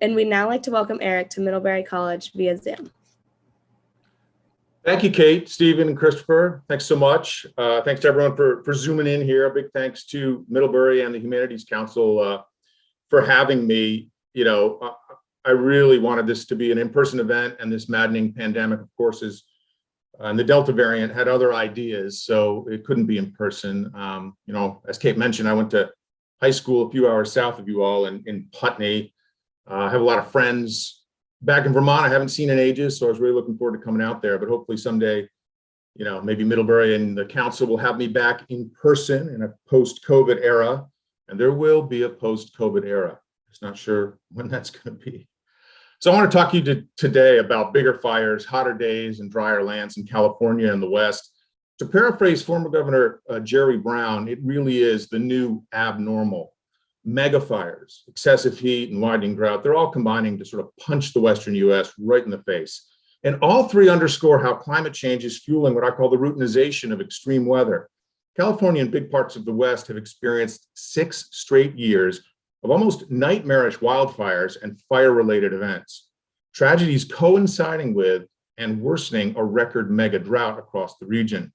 And we'd now like to welcome Eric to Middlebury College via Zoom. Thank you, Kate, Stephen, and Christopher. Thanks so much. Thanks to everyone for zooming in here. A big thanks to Middlebury and the Humanities Council for having me. I really wanted this to be an in-person event, and this maddening pandemic, of course, and the Delta variant had other ideas, so it couldn't be in person. As Kate mentioned, I went to high school a few hours south of you all in Putney. I have a lot of friends back in Vermont I haven't seen in ages, so I was really looking forward to coming out there. But hopefully someday, maybe Middlebury and the council will have me back in person in a post-COVID era, and there will be a post-COVID era. Just not sure when that's going to be. So I want to talk to you today about bigger fires, hotter days, and drier lands in California and the West. To paraphrase former Governor Jerry Brown, it really is the new abnormal. Mega fires, excessive heat, and widening drought, they're all combining to sort of punch the Western US right in the face. And all three underscore how climate change is fueling what I call the routinization of extreme weather. California and big parts of the West have experienced 6 straight years of almost nightmarish wildfires and fire-related events. Tragedies coinciding with and worsening a record mega drought across the region.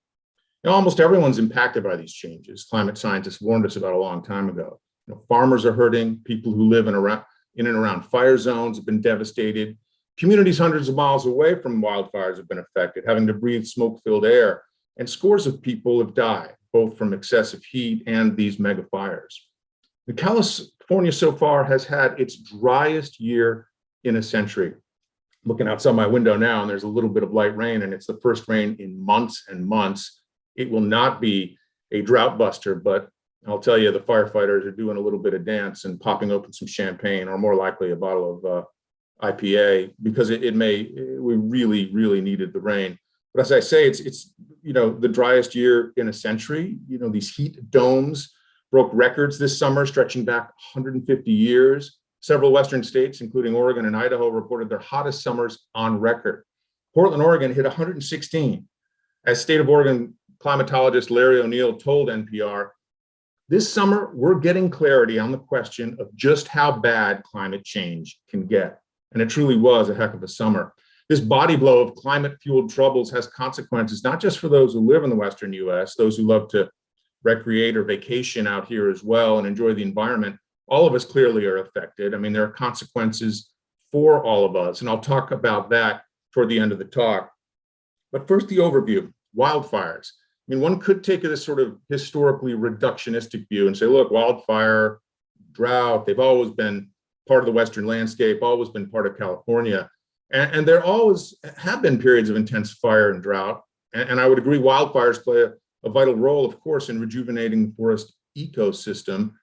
Almost everyone's impacted by these changes. Climate scientists warned us about a long time ago. Farmers are hurting. People who live in and around fire zones have been devastated. Communities hundreds of miles away from wildfires have been affected, having to breathe smoke-filled air. And scores of people have died, both from excessive heat and these mega fires. California so far has had its driest year in a century. Looking outside my window now, and there's a little bit of light rain, and it's the first rain in months and months. It will not be a drought buster, but I'll tell you, the firefighters are doing a little bit of dance and popping open some champagne, or more likely a bottle of IPA, because we really, really needed the rain. But as I say, it's the driest year in a century. These heat domes broke records this summer, stretching back 150 years. Several Western states, including Oregon and Idaho, reported their hottest summers on record. Portland, Oregon hit 116. As State of Oregon climatologist Larry O'Neill told NPR, this summer, we're getting clarity on the question of just how bad climate change can get. And it truly was a heck of a summer. This body blow of climate-fueled troubles has consequences, not just for those who live in the Western US, those who love to recreate or vacation out here as well and enjoy the environment. All of us clearly are affected. There are consequences for all of us, and I'll talk about that toward the end of the talk. But first, the overview, wildfires. One could take this sort of historically reductionistic view and say, look, wildfire, drought, they've always been part of the Western landscape, always been part of California. And there always have been periods of intense fire and drought. And I would agree wildfires play a vital role, of course, in rejuvenating the forest ecosystem.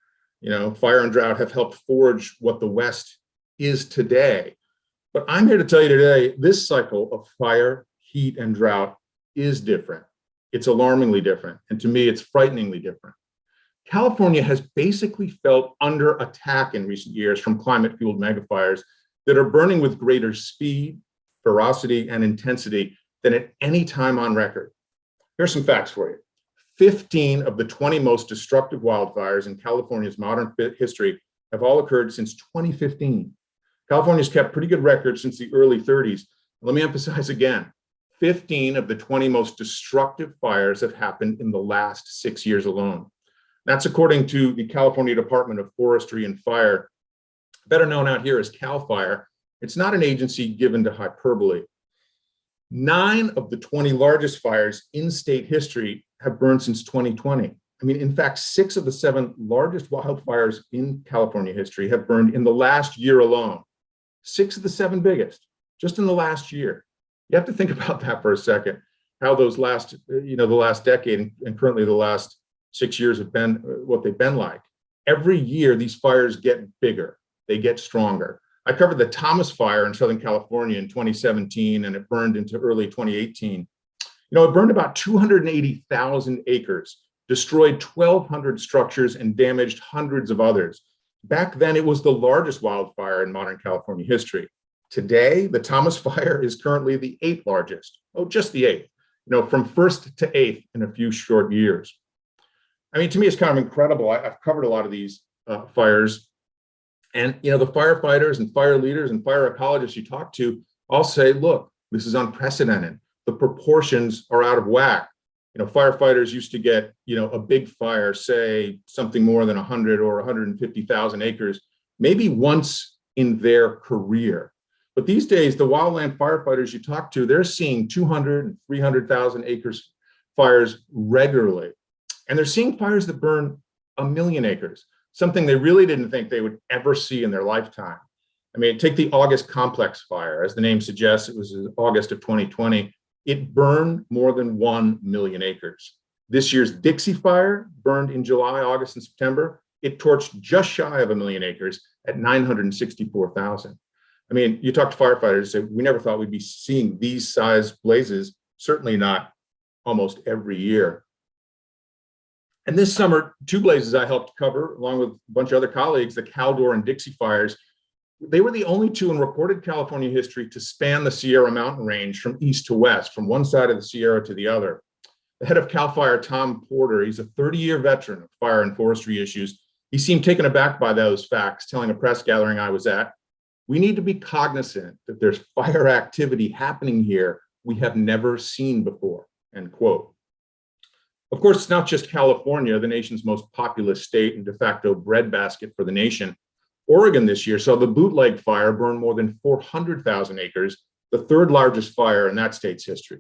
Fire and drought have helped forge what the West is today. But I'm here to tell you today, this cycle of fire, heat, and drought is different. It's alarmingly different. And to me, it's frighteningly different. California has basically felt under attack in recent years from climate-fueled megafires that are burning with greater speed, ferocity, and intensity than at any time on record. Here's some facts for you. 15 of the 20 most destructive wildfires in California's modern history have all occurred since 2015. California's kept pretty good records since the early 30s. Let me emphasize again, 15 of the 20 most destructive fires have happened in the last 6 years alone. That's according to the California Department of Forestry and Fire, better known out here as CAL FIRE. It's not an agency given to hyperbole. 9 of the 20 largest fires in state history have burned since 2020. In fact, 6 of the 7 largest wildfires in California history have burned in the last year alone. 6 of the 7 biggest, just in the last year. You have to think about that for a second, how those the last decade and currently the last 6 years have been, what they've been like. Every year, these fires get bigger, they get stronger. I covered the Thomas Fire in Southern California in 2017, and it burned into early 2018. It burned about 280,000 acres, destroyed 1,200 structures, and damaged hundreds of others. Back then, it was the largest wildfire in modern California history. Today, the Thomas Fire is currently the 8th largest. Oh, just the 8th, from 1st to 8th in a few short years. To me, it's kind of incredible. I've covered a lot of these fires. And, the firefighters and fire leaders and fire ecologists you talk to all say, look, this is unprecedented. The proportions are out of whack. Firefighters used to get, a big fire, say something more than 100 or 150,000 acres, maybe once in their career. But these days, the wildland firefighters you talk to, they're seeing 200 and 300,000 acres fires regularly. And they're seeing fires that burn 1 million acres, something they really didn't think they would ever see in their lifetime. I mean, take the August complex fire. As the name suggests, it was in August of 2020. It burned more than 1 million acres. This year's Dixie Fire burned in July, August, and September. It torched just shy of 1 million acres at 964,000. I mean, you talk to firefighters, say, we never thought we'd be seeing these size blazes, certainly not almost every year. And this summer, 2 blazes I helped cover, along with a bunch of other colleagues, the Caldor and Dixie fires, they were the only 2 in recorded California history to span the Sierra mountain range from east to west, from one side of the Sierra to the other. The head of CAL FIRE, Tom Porter, he's a 30-year veteran of fire and forestry issues. He seemed taken aback by those facts, telling a press gathering I was at, we need to be cognizant that there's fire activity happening here we have never seen before, end quote. Of course, it's not just California, the nation's most populous state and de facto breadbasket for the nation. Oregon this year saw the Bootleg Fire burn more than 400,000 acres, the 3rd largest fire in that state's history.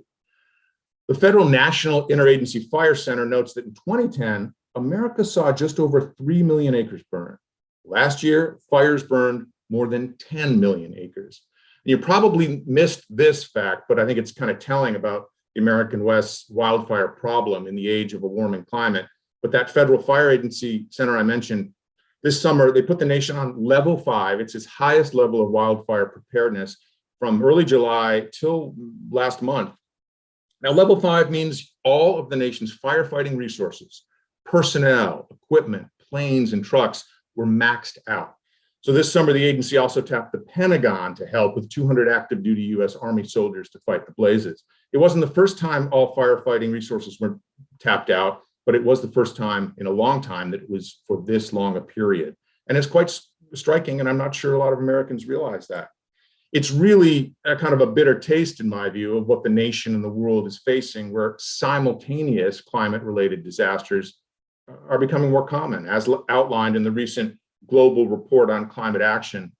The Federal National Interagency Fire Center notes that in 2010, America saw just over 3 million acres burn. Last year, fires burned more than 10 million acres. And you probably missed this fact, but I think it's kind of telling about the American West's wildfire problem in the age of a warming climate. But that Federal Fire Agency Center I mentioned, this summer, they put the nation on level 5. It's its highest level of wildfire preparedness from early July till last month. Now, level 5 means all of the nation's firefighting resources, personnel, equipment, planes, and trucks were maxed out. So this summer, the agency also tapped the Pentagon to help with 200 active duty US Army soldiers to fight the blazes. It wasn't the first time all firefighting resources were tapped out, but it was the first time in a long time that it was for this long a period. And it's quite striking, and I'm not sure a lot of Americans realize that. It's really a kind of a bitter taste, in my view, of what the nation and the world is facing, where simultaneous climate-related disasters are becoming more common, as outlined in the recent Global Report on Climate Action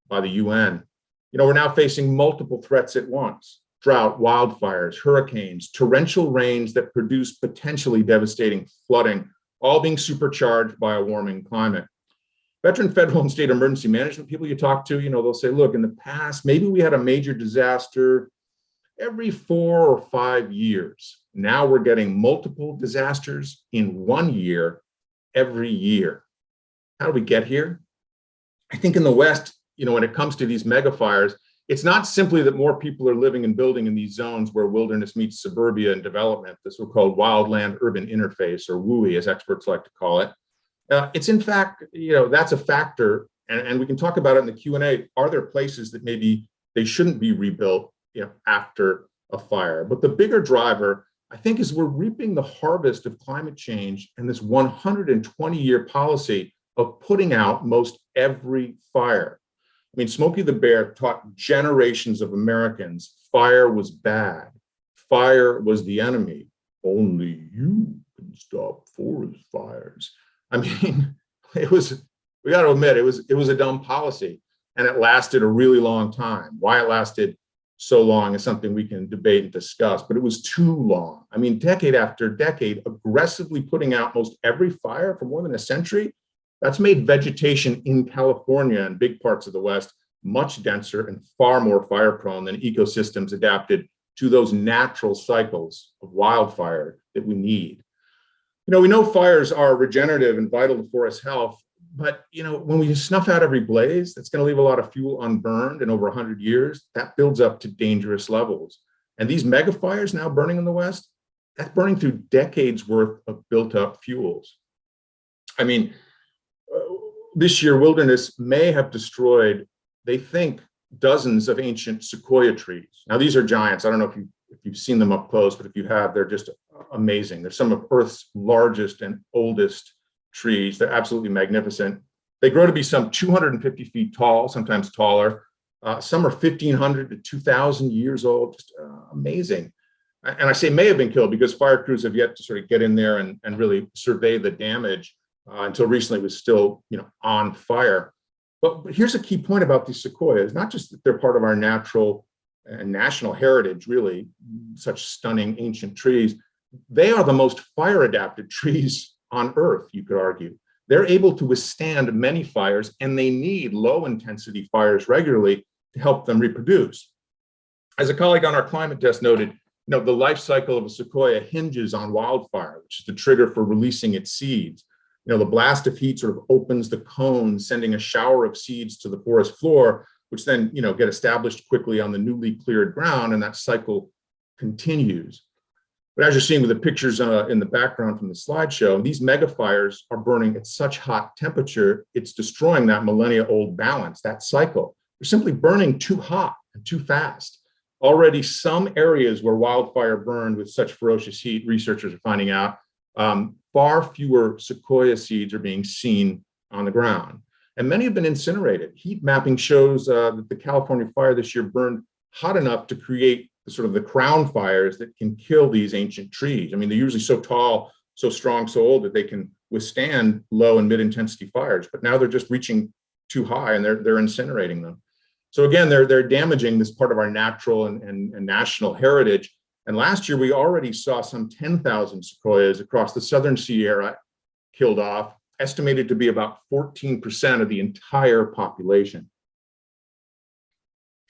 by the UN. We're now facing multiple threats at once: drought, wildfires, hurricanes, torrential rains that produce potentially devastating flooding, all being supercharged by a warming climate. Veteran federal and state emergency management people you talk to, they'll say, look, in the past, maybe we had a major disaster every 4 or 5 years. Now we're getting multiple disasters in 1 year, every year. How do we get here? I think in the West, when it comes to these mega fires, it's not simply that more people are living and building in these zones where wilderness meets suburbia and development, the so-called wildland urban interface, or WUI, as experts like to call it. It's in fact, that's a factor, and we can talk about it in the Q&A. Are there places that maybe they shouldn't be rebuilt, after a fire? But the bigger driver, I think, is we're reaping the harvest of climate change and this 120-year policy of putting out most every fire. I mean, Smokey the Bear taught generations of Americans fire was bad. Fire was the enemy. Only you can stop forest fires. I mean, we got to admit, it was a dumb policy, and it lasted a really long time. Why it lasted so long is something we can debate and discuss, but it was too long. I mean, decade after decade, aggressively putting out most every fire for more than a century, that's made vegetation in California and big parts of the West much denser and far more fire prone than ecosystems adapted to those natural cycles of wildfire that we need. We know fires are regenerative and vital to forest health, but when we snuff out every blaze, that's going to leave a lot of fuel unburned, and over 100 years, that builds up to dangerous levels. And these mega fires now burning in the West, that's burning through decades worth of built up fuels. I mean, this year, wilderness may have destroyed, they think, dozens of ancient sequoia trees. Now, these are giants. I don't know if you've seen them up close, but if you have, they're just amazing. They're some of Earth's largest and oldest trees. They're absolutely magnificent. They grow to be some 250 feet tall, sometimes taller. Some are 1,500 to 2,000 years old, just amazing. And I say may have been killed because fire crews have yet to sort of get in there and really survey the damage. Until recently, it was still, on fire. But here's a key point about these sequoias: not just that they're part of our natural and national heritage, really, such stunning ancient trees. They are the most fire-adapted trees on Earth, you could argue. They're able to withstand many fires, and they need low-intensity fires regularly to help them reproduce. As a colleague on our climate desk noted, the life cycle of a sequoia hinges on wildfire, which is the trigger for releasing its seeds. The blast of heat sort of opens the cone, sending a shower of seeds to the forest floor, which then, get established quickly on the newly cleared ground, and that cycle continues. But as you're seeing with the pictures in the background from the slideshow, these megafires are burning at such hot temperature, it's destroying that millennia-old balance, that cycle. They're simply burning too hot and too fast. Already some areas where wildfire burned with such ferocious heat, researchers are finding out, far fewer sequoia seeds are being seen on the ground. And many have been incinerated. Heat mapping shows that the California fire this year burned hot enough to create the crown fires that can kill these ancient trees. I mean, they're usually so tall, so strong, so old that they can withstand low and mid-intensity fires, but now they're just reaching too high and they're incinerating them. So again, they're damaging this part of our natural and national heritage. And last year, we already saw some 10,000 sequoias across the Southern Sierra killed off, estimated to be about 14% of the entire population.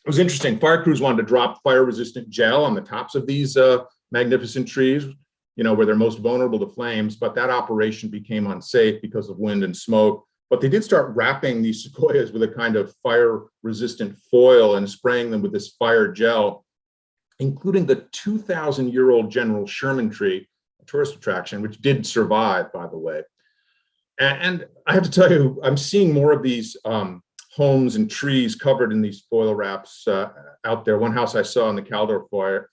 It was interesting. Fire crews wanted to drop fire-resistant gel on the tops of these magnificent trees, where they're most vulnerable to flames, but that operation became unsafe because of wind and smoke. But they did start wrapping these sequoias with a kind of fire-resistant foil and spraying them with this fire gel, including the 2,000-year-old General Sherman tree, a tourist attraction, which did survive, by the way. And I have to tell you, I'm seeing more of these homes and trees covered in these foil wraps out there. One house I saw in the Caldor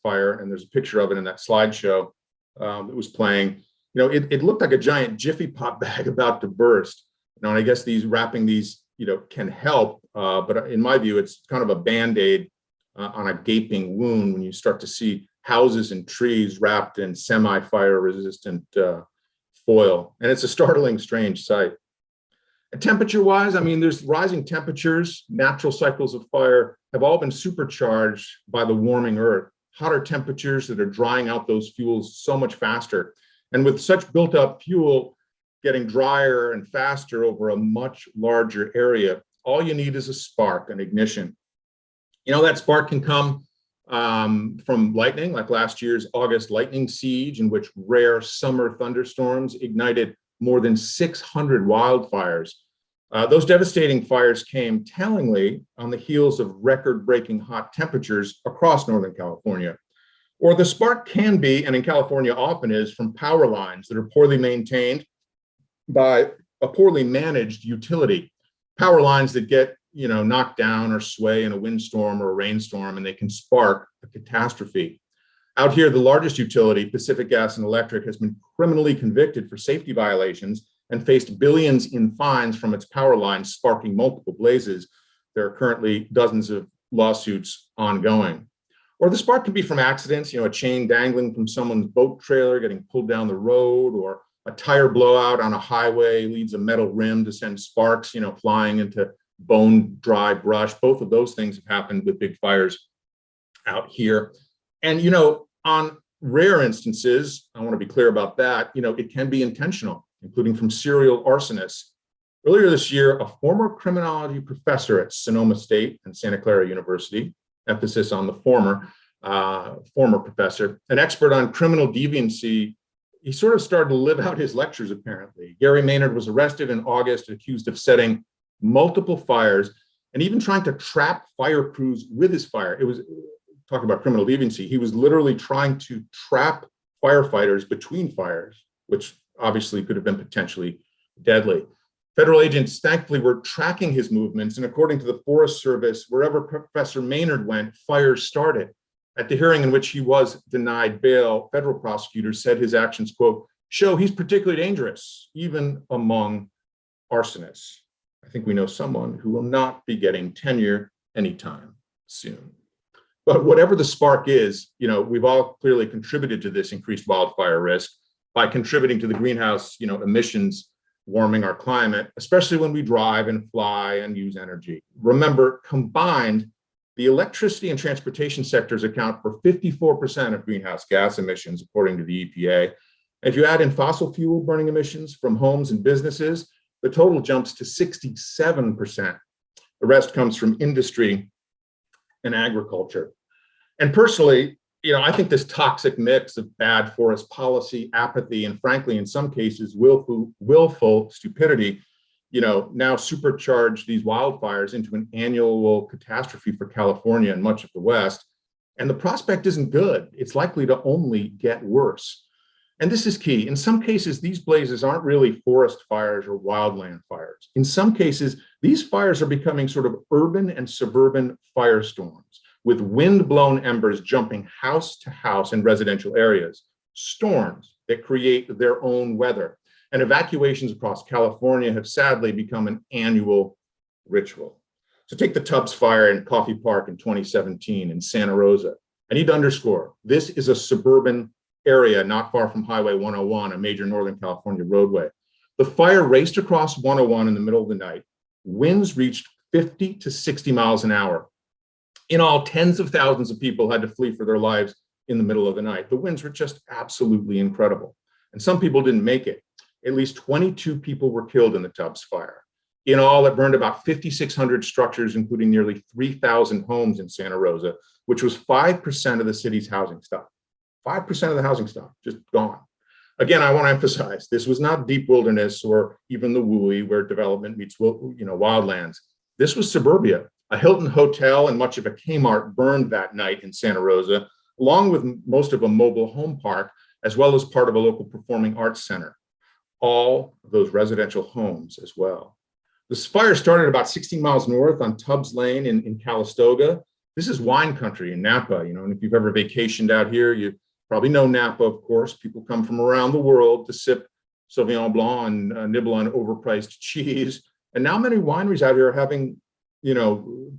fire, and there's a picture of it in that slideshow that was playing. It looked like a giant Jiffy Pop bag about to burst. And I guess wrapping these, can help, but in my view, it's kind of a Band-Aid on a gaping wound when you start to see houses and trees wrapped in semi-fire resistant foil. And it's a startling, strange sight. And temperature-wise, there's rising temperatures. Natural cycles of fire have all been supercharged by the warming Earth. Hotter temperatures that are drying out those fuels so much faster. And with such built-up fuel getting drier and faster over a much larger area, all you need is a spark, an ignition. That spark can come from lightning, like last year's August lightning siege, in which rare summer thunderstorms ignited more than 600 wildfires. Those devastating fires came tellingly on the heels of record-breaking hot temperatures across Northern California. Or the spark can be, and in California often is, from power lines that are poorly maintained by a poorly managed utility. Power lines that get knocked down or sway in a windstorm or a rainstorm, and they can spark a catastrophe. Out here, the largest utility, Pacific Gas and Electric, has been criminally convicted for safety violations and faced billions in fines from its power lines, sparking multiple blazes. There are currently dozens of lawsuits ongoing. Or the spark can be from accidents, a chain dangling from someone's boat trailer getting pulled down the road, or a tire blowout on a highway leads a metal rim to send sparks, flying into bone dry brush. Both of those things have happened with big fires out here. And, on rare instances, I want to be clear about that, it can be intentional, including from serial arsonists. Earlier this year, a former criminology professor at Sonoma State and Santa Clara University, emphasis on the former professor, an expert on criminal deviancy, he sort of started to live out his lectures, apparently. Gary Maynard was arrested in August, accused of setting multiple fires and even trying to trap fire crews with his fire. It was talking about criminal deviancy. He was literally trying to trap firefighters between fires, which obviously could have been potentially deadly. Federal agents thankfully were tracking his movements, and according to the Forest Service, wherever Professor Maynard went, fires started. At the hearing in which he was denied bail, federal prosecutors said his actions, quote, show he's particularly dangerous, even among arsonists. I think we know someone who will not be getting tenure anytime soon. But whatever the spark is, we've all clearly contributed to this increased wildfire risk by contributing to the greenhouse, emissions warming our climate, especially when we drive and fly and use energy. Remember, combined, the electricity and transportation sectors account for 54% of greenhouse gas emissions, according to the EPA. If you add in fossil fuel burning emissions from homes and businesses, the total jumps to 67%. The rest comes from industry and agriculture. And personally, I think this toxic mix of bad forest policy, apathy, and frankly, in some cases, willful stupidity, now supercharge these wildfires into an annual catastrophe for California and much of the West. And the prospect isn't good. It's likely to only get worse. And this is key. In some cases, these blazes aren't really forest fires or wildland fires. In some cases, these fires are becoming sort of urban and suburban firestorms, with wind-blown embers jumping house to house in residential areas, storms that create their own weather. And evacuations across California have sadly become an annual ritual. So take the Tubbs fire in Coffey Park in 2017 in Santa Rosa. I need to underscore, this is a suburban area not far from Highway 101, a major Northern California roadway. The fire raced across 101 in the middle of the night. Winds reached 50 to 60 miles an hour. In all, tens of thousands of people had to flee for their lives in the middle of the night. The winds were just absolutely incredible. And some people didn't make it. At least 22 people were killed in the Tubbs fire. In all, it burned about 5,600 structures, including nearly 3,000 homes in Santa Rosa, which was 5% of the city's housing stock. 5% of the housing stock just gone. Again, I want to emphasize, this was not deep wilderness or even the WUI where development meets wildlands. This was suburbia. A Hilton hotel and much of a Kmart burned that night in Santa Rosa, along with most of a mobile home park, as well as part of a local performing arts center. All of those residential homes as well. This fire started about 16 miles north on Tubbs Lane in Calistoga. This is wine country in Napa, and if you've ever vacationed out here, you probably know Napa, of course. People come from around the world to sip Sauvignon Blanc and nibble on overpriced cheese. And now many wineries out here are having,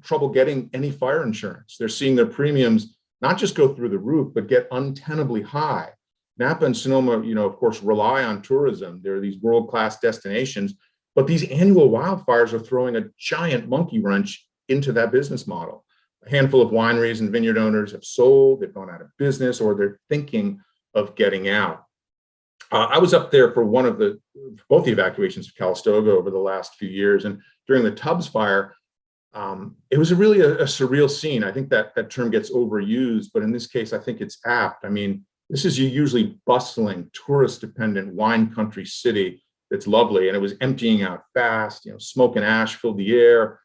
trouble getting any fire insurance. They're seeing their premiums not just go through the roof, but get untenably high. Napa and Sonoma, of course, rely on tourism. There are these world-class destinations, but these annual wildfires are throwing a giant monkey wrench into that business model. A handful of wineries and vineyard owners have sold, they've gone out of business, or they're thinking of getting out. I was up there for both the evacuations of Calistoga over the last few years, and during the Tubbs fire, it was really a surreal scene. I think that term gets overused, but in this case, I think it's apt. I mean, this is a usually bustling, tourist-dependent wine country city that's lovely, and it was emptying out fast. Smoke and ash filled the air.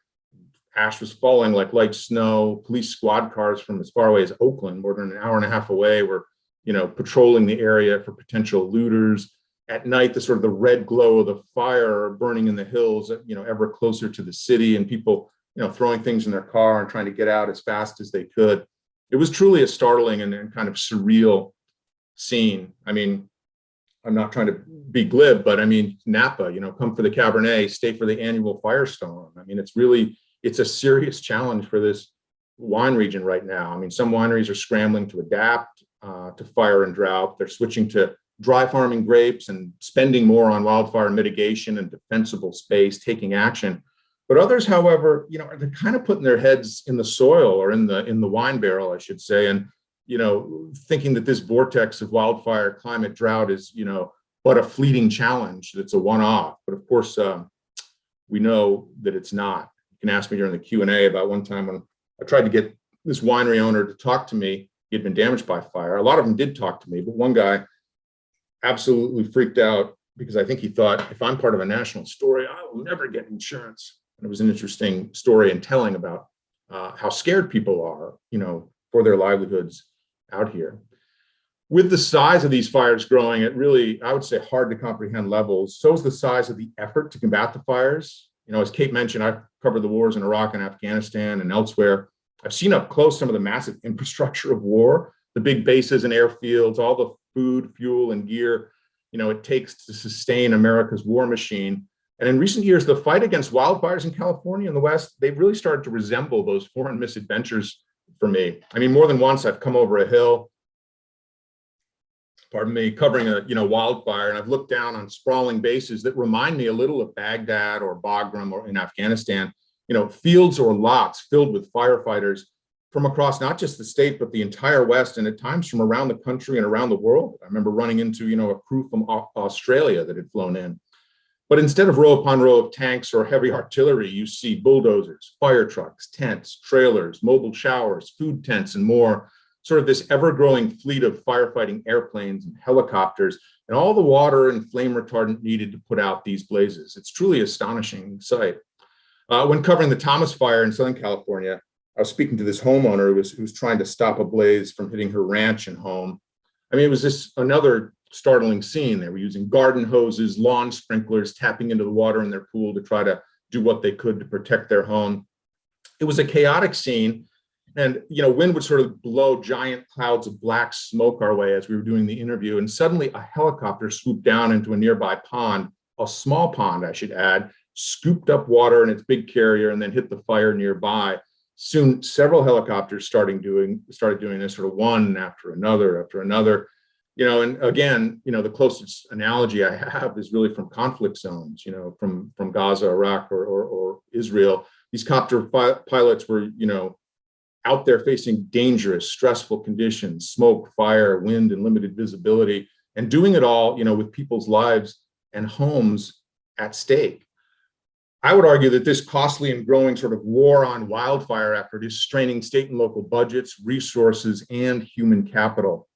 Ash was falling like light snow. Police squad cars from as far away as Oakland, more than an hour and a half away, were patrolling the area for potential looters. At night, the red glow of the fire burning in the hills, ever closer to the city, and people, throwing things in their car and trying to get out as fast as they could. It was truly a startling and kind of surreal scene. I mean, I'm not trying to be glib, but I mean, Napa, come for the Cabernet, stay for the annual firestorm. I mean, it's a serious challenge for this wine region right now. I mean, some wineries are scrambling to adapt to fire and drought. They're switching to dry farming grapes and spending more on wildfire mitigation and defensible space, taking action. But others, however, they're kind of putting their heads in the soil or in the wine barrel, I should say, and thinking that this vortex of wildfire, climate, drought is but a fleeting challenge. That's a one-off. But of course, we know that it's not. You can ask me during the Q&A about one time when I tried to get this winery owner to talk to me. He had been damaged by fire. A lot of them did talk to me, but one guy absolutely freaked out because I think he thought, if I'm part of a national story, I will never get insurance. And it was an interesting story and telling about how scared people are, for their livelihoods out here. With the size of these fires growing at really, I would say, hard to comprehend levels, so is the size of the effort to combat the fires. As Kate mentioned, I've covered the wars in Iraq and Afghanistan and elsewhere. I've seen up close some of the massive infrastructure of war, the big bases and airfields, all the food, fuel, and gear, it takes to sustain America's war machine. And in recent years, the fight against wildfires in California and the West, they've really started to resemble those foreign misadventures for me. I mean, more than once I've come over a hill, pardon me, covering a wildfire, and I've looked down on sprawling bases that remind me a little of Baghdad or Bagram or in Afghanistan, fields or lots filled with firefighters from across not just the state, but the entire West, and at times from around the country and around the world. I remember running into, a crew from Australia that had flown in. But instead of row upon row of tanks or heavy artillery, you see bulldozers, fire trucks, tents, trailers, mobile showers, food tents, and more. Sort of this ever-growing fleet of firefighting airplanes and helicopters, and all the water and flame retardant needed to put out these blazes. It's truly an astonishing sight. When covering the Thomas Fire in Southern California, I was speaking to this homeowner who was trying to stop a blaze from hitting her ranch and home. I mean, it was another startling scene. They were using garden hoses, lawn sprinklers, tapping into the water in their pool to try to do what they could to protect their home. It was a chaotic scene, and wind would sort of blow giant clouds of black smoke our way as we were doing the interview, and suddenly a helicopter swooped down into a nearby pond, a small pond I should add, scooped up water in its big carrier and then hit the fire nearby. Soon several helicopters started doing this, sort of one after another. And again, the closest analogy I have is really from conflict zones, from Gaza, Iraq, or Israel. These copter pilots were, out there facing dangerous, stressful conditions, smoke, fire, wind, and limited visibility, and doing it all, with people's lives and homes at stake. I would argue that this costly and growing sort of war on wildfire effort is straining state and local budgets, resources, and human capital.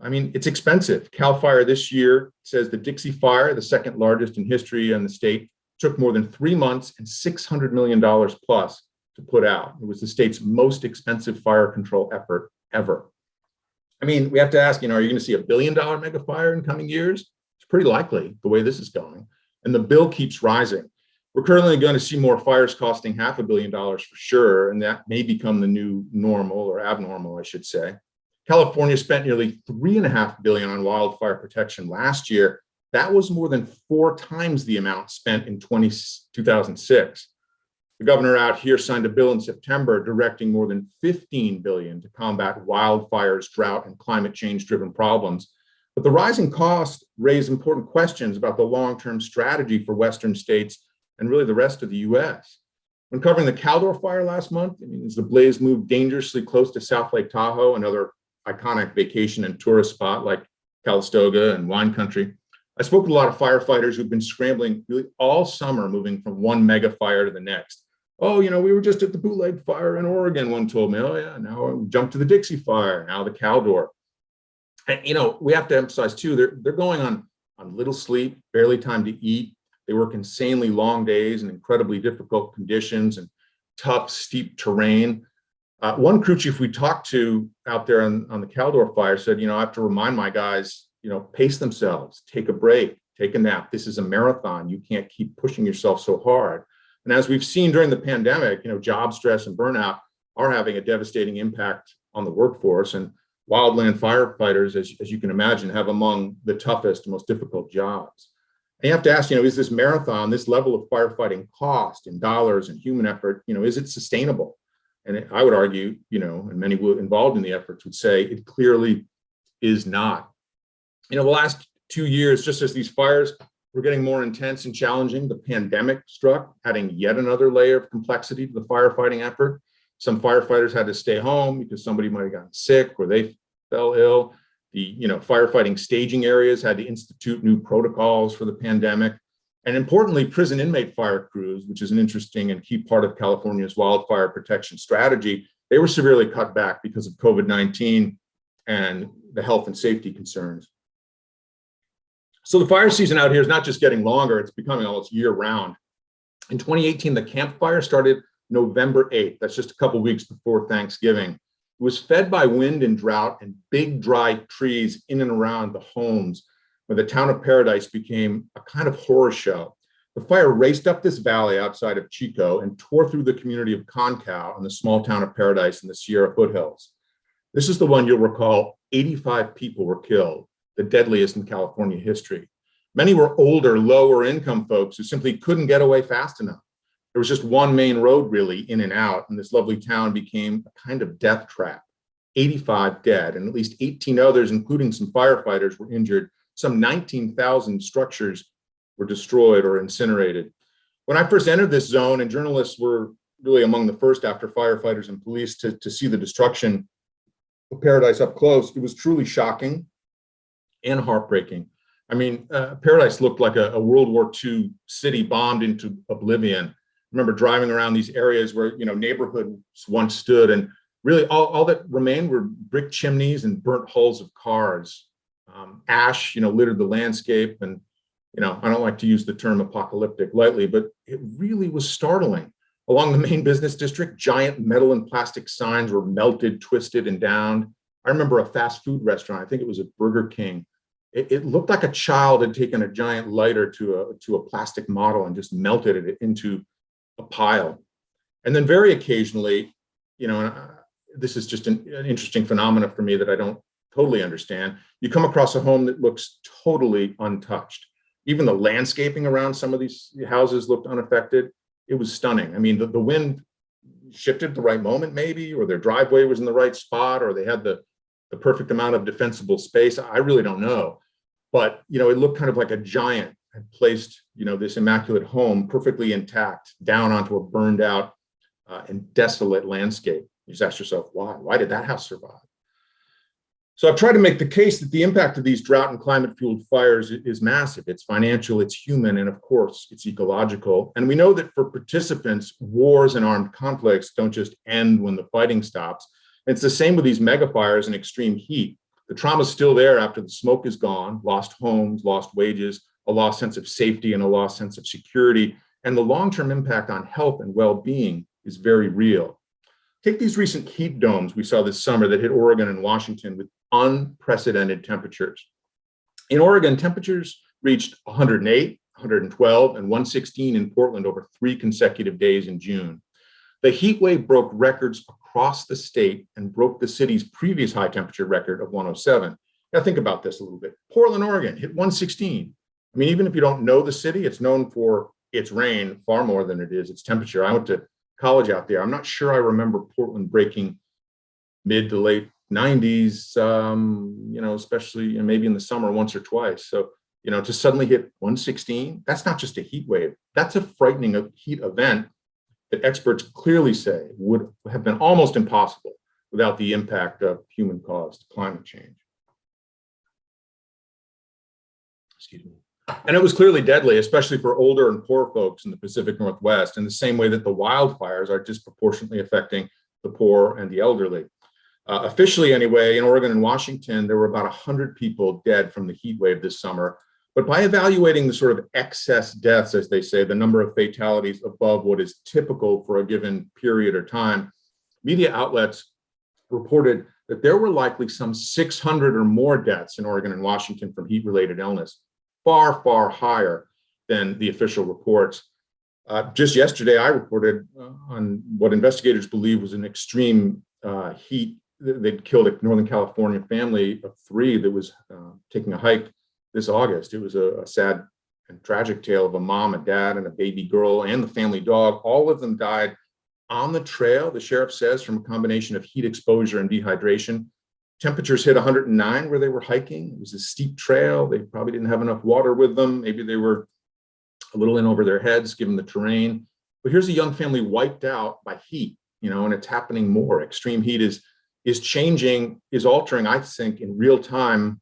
I mean, it's expensive. CAL FIRE this year says the Dixie Fire, the second largest in history in the state, took more than 3 months and $600 million plus to put out. It was the state's most expensive fire control effort ever. I mean, we have to ask, are you going to see $1 billion mega fire in coming years? It's pretty likely the way this is going. And the bill keeps rising. We're currently going to see more fires costing $500 million for sure, and that may become the new normal, or abnormal, I should say. California spent nearly $3.5 billion on wildfire protection last year. That was more than 4 times the amount spent in 2006. The governor out here signed a bill in September directing more than $15 billion to combat wildfires, drought, and climate change-driven problems. But the rising costs raise important questions about the long-term strategy for Western states and really the rest of the U.S. When covering the Caldor Fire last month, as the blaze moved dangerously close to South Lake Tahoe, another iconic vacation and tourist spot like Calistoga and wine country, I spoke with a lot of firefighters who've been scrambling really all summer, moving from one mega fire to the next. Oh, we were just at the Bootleg Fire in Oregon, one told me. Oh yeah, now we jumped to the Dixie Fire, now the Caldor. And we have to emphasize too, they're going on little sleep, barely time to eat. They work insanely long days in incredibly difficult conditions and tough, steep terrain. One crew chief we talked to out there on the Caldor Fire said, I have to remind my guys, pace themselves, take a break, take a nap. This is a marathon. You can't keep pushing yourself so hard. And as we've seen during the pandemic, job stress and burnout are having a devastating impact on the workforce. And wildland firefighters, as you can imagine, have among the toughest, most difficult jobs. And you have to ask, is this marathon, this level of firefighting cost in dollars and human effort, is it sustainable? And I would argue, and many involved in the efforts would say it clearly is not. The last 2 years, just as these fires were getting more intense and challenging, the pandemic struck, adding yet another layer of complexity to the firefighting effort. Some firefighters had to stay home because somebody might have gotten sick or they fell ill. The firefighting staging areas had to institute new protocols for the pandemic. And importantly, prison inmate fire crews, which is an interesting and key part of California's wildfire protection strategy, they were severely cut back because of COVID-19 and the health and safety concerns. So the fire season out here is not just getting longer, it's becoming almost year round. In 2018, the Camp Fire started November 8th. That's just a couple of weeks before Thanksgiving. It was fed by wind and drought and big dry trees in and around the homes, where the town of Paradise became a kind of horror show. The fire raced up this valley outside of Chico and tore through the community of Concow in the small town of Paradise in the Sierra foothills. This is the one you'll recall 85 people were killed, the deadliest in California history. Many were older, lower income folks who simply couldn't get away fast enough. There was just one main road really in and out, and this lovely town became a kind of death trap. 85 dead, and at least 18 others, including some firefighters, were injured. Some 19,000 structures were destroyed or incinerated. When I first entered this zone, and journalists were really among the first after firefighters and police to see the destruction of Paradise up close, it was truly shocking and heartbreaking. I mean, Paradise looked like a World War II city bombed into oblivion. I remember driving around these areas where, neighborhoods once stood, and really all that remained were brick chimneys and burnt hulls of cars. Ash, littered the landscape. And, I don't like to use the term apocalyptic lightly, but it really was startling. Along the main business district, giant metal and plastic signs were melted, twisted, and downed. I remember a fast food restaurant, I think it was a Burger King. It looked like a child had taken a giant lighter to a plastic model and just melted it into a pile. And then very occasionally, this is just an interesting phenomenon for me that I don't totally understand. You come across a home that looks totally untouched. Even the landscaping around some of these houses looked unaffected. It was stunning. I mean, the wind shifted at the right moment, maybe, or their driveway was in the right spot, or they had the perfect amount of defensible space. I really don't know. But, it looked kind of like a giant had placed, this immaculate home perfectly intact down onto a burned out and desolate landscape. You just ask yourself, why? Why did that house survive? So I've tried to make the case that the impact of these drought and climate-fueled fires is massive. It's financial, it's human, and of course, it's ecological. And we know that for participants, wars and armed conflicts don't just end when the fighting stops. It's the same with these megafires and extreme heat. The trauma's still there after the smoke is gone, lost homes, lost wages, a lost sense of safety, and a lost sense of security. And the long-term impact on health and well-being is very real. Take these recent heat domes we saw this summer that hit Oregon and Washington with unprecedented temperatures. In Oregon, temperatures reached 108, 112, and 116 in Portland over 3 consecutive days in June. The heat wave broke records across the state and broke the city's previous high temperature record of 107. Now think about this a little bit. Portland, Oregon hit 116. I mean, even if you don't know the city, it's known for its rain far more than it is its temperature. I went to college out there. I'm not sure I remember Portland breaking mid to late 90s, especially maybe in the summer once or twice. So, to suddenly hit 116, that's not just a heat wave. That's a frightening heat event that experts clearly say would have been almost impossible without the impact of human-caused climate change. Excuse me. And it was clearly deadly, especially for older and poor folks in the Pacific Northwest, in the same way that the wildfires are disproportionately affecting the poor and the elderly. Officially, anyway, in Oregon and Washington, there were about 100 people dead from the heat wave this summer. But by evaluating the sort of excess deaths, as they say, the number of fatalities above what is typical for a given period or time, media outlets reported that there were likely some 600 or more deaths in Oregon and Washington from heat-related illness. Far, far higher than the official reports. Just yesterday, I reported on what investigators believe was an extreme heat. They'd killed a Northern California family of 3 that was taking a hike this August. It was a sad and tragic tale of a mom, a dad, and a baby girl, and the family dog. All of them died on the trail, the sheriff says, from a combination of heat exposure and dehydration. Temperatures hit 109 where they were hiking. It was a steep trail. They probably didn't have enough water with them. Maybe they were a little in over their heads given the terrain. But here's a young family wiped out by heat, and it's happening more. Extreme heat is changing, is altering, I think, in real time,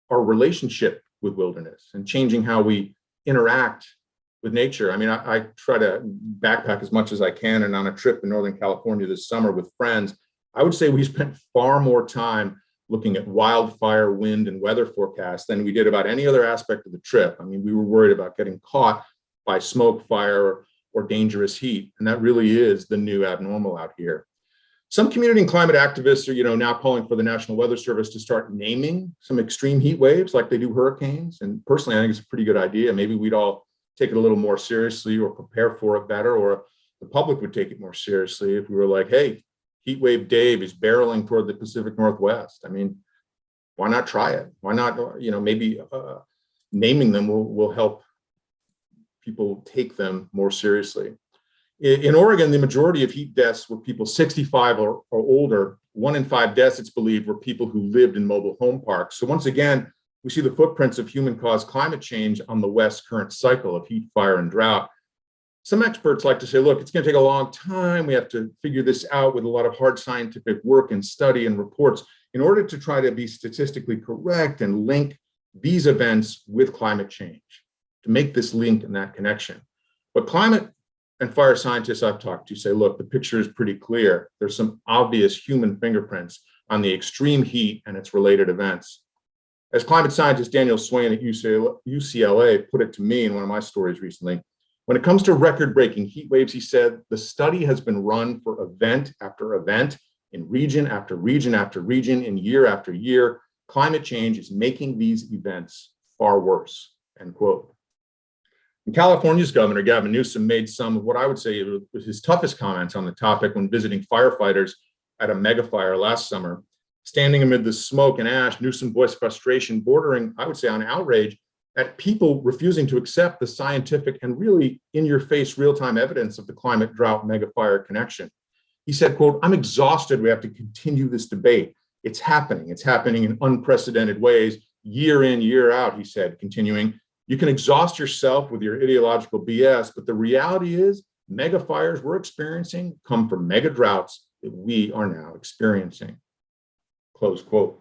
our relationship with wilderness and changing how we interact with nature. I mean, I try to backpack as much as I can, and on a trip in Northern California this summer with friends, I would say we spent far more time looking at wildfire, wind, and weather forecasts than we did about any other aspect of the trip. I mean, we were worried about getting caught by smoke, fire, or dangerous heat, and that really is the new abnormal out here. Some community and climate activists are, now calling for the National Weather Service to start naming some extreme heat waves like they do hurricanes. And personally, I think it's a pretty good idea. Maybe we'd all take it a little more seriously or prepare for it better, or the public would take it more seriously if we were like, hey, heat wave Dave is barreling toward the Pacific Northwest. I mean, why not try it? Why not, maybe naming them will help people take them more seriously. In Oregon, the majority of heat deaths were people 65 or older. 1 in 5 deaths, it's believed, were people who lived in mobile home parks. So once again, we see the footprints of human-caused climate change on the West's current cycle of heat, fire, and drought. Some experts like to say, look, it's going to take a long time. We have to figure this out with a lot of hard scientific work and study and reports in order to try to be statistically correct and link these events with climate change, to make this link and that connection. But climate and fire scientists I've talked to say, look, the picture is pretty clear. There's some obvious human fingerprints on the extreme heat and its related events. As climate scientist Daniel Swain at UCLA put it to me in one of my stories recently, when it comes to record-breaking heat waves, he said, the study has been run for event after event, in region after region after region, in year after year. Climate change is making these events far worse, end quote. And California's Governor Gavin Newsom made some of what I would say was his toughest comments on the topic when visiting firefighters at a mega fire last summer. Standing amid the smoke and ash, Newsom voiced frustration bordering, I would say, on outrage at people refusing to accept the scientific and really in-your-face real-time evidence of the climate drought mega fire connection. He said, quote, I'm exhausted. We have to continue this debate. It's happening. It's happening in unprecedented ways, year in, year out, he said, continuing. You can exhaust yourself with your ideological BS, but the reality is mega fires we're experiencing come from mega droughts that we are now experiencing, close quote.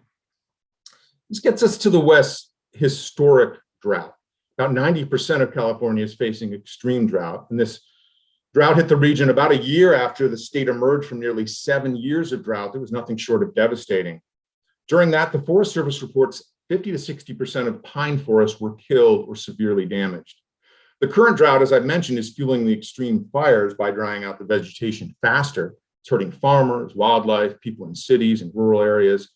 This gets us to the West's historic drought. About 90% of California is facing extreme drought, and this drought hit the region about a year after the state emerged from nearly 7 years of drought that was nothing short of devastating. During that, the Forest Service reports 50 to 60% of pine forests were killed or severely damaged. The current drought, as I've mentioned, is fueling the extreme fires by drying out the vegetation faster. It's hurting farmers, wildlife, people in cities and rural areas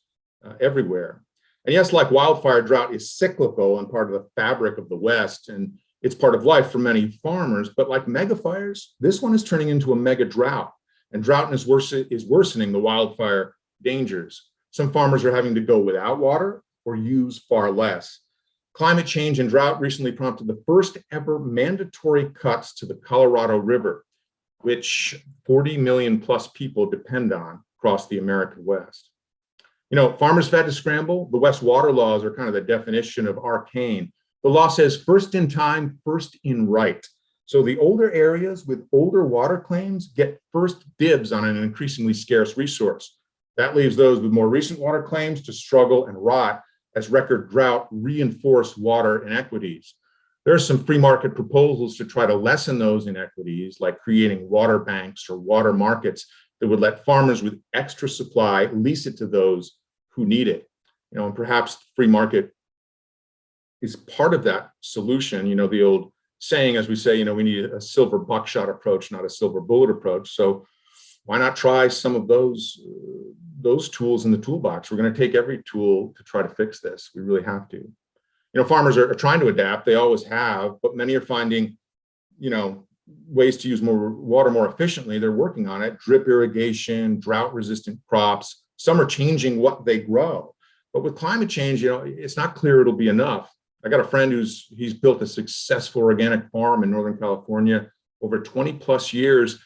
everywhere. And yes, like wildfire, drought is cyclical and part of the fabric of the West, and it's part of life for many farmers. But like mega fires, this one is turning into a mega drought, and drought is worsening the wildfire dangers. Some farmers are having to go without water or use far less. Climate change and drought recently prompted the first ever mandatory cuts to the Colorado River, which 40 million plus people depend on across the American West. You know, farmers have had to scramble. The West water laws are kind of the definition of arcane. The law says first in time, first in right. So the older areas with older water claims get first dibs on an increasingly scarce resource. That leaves those with more recent water claims to struggle and rot as record drought reinforce water inequities. There are some free market proposals to try to lessen those inequities, like creating water banks or water markets that would let farmers with extra supply lease it to those who need it. You know, and perhaps free market is part of that solution. You know, the old saying, as we say, you know, we need a silver buckshot approach, not a silver bullet approach. So why not try some of those tools in the toolbox? We're going to take every tool to try to fix this. We really have to. You know, farmers are trying to adapt. They always have, but many are finding, you know, ways to use more water more efficiently. They're working on it. Drip irrigation, drought-resistant crops. Some are changing what they grow. But with climate change, you know, it's not clear it'll be enough. I got a friend he's built a successful organic farm in Northern California over 20 plus years.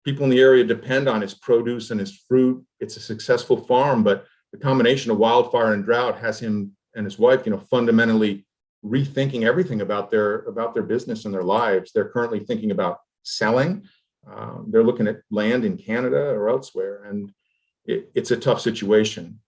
People in the area depend on his produce and his fruit. It's a successful farm, but the combination of wildfire and drought has him and his wife, you know, fundamentally rethinking everything about their business and their lives. They're currently thinking about selling. They're looking at land in Canada or elsewhere, and it's a tough situation.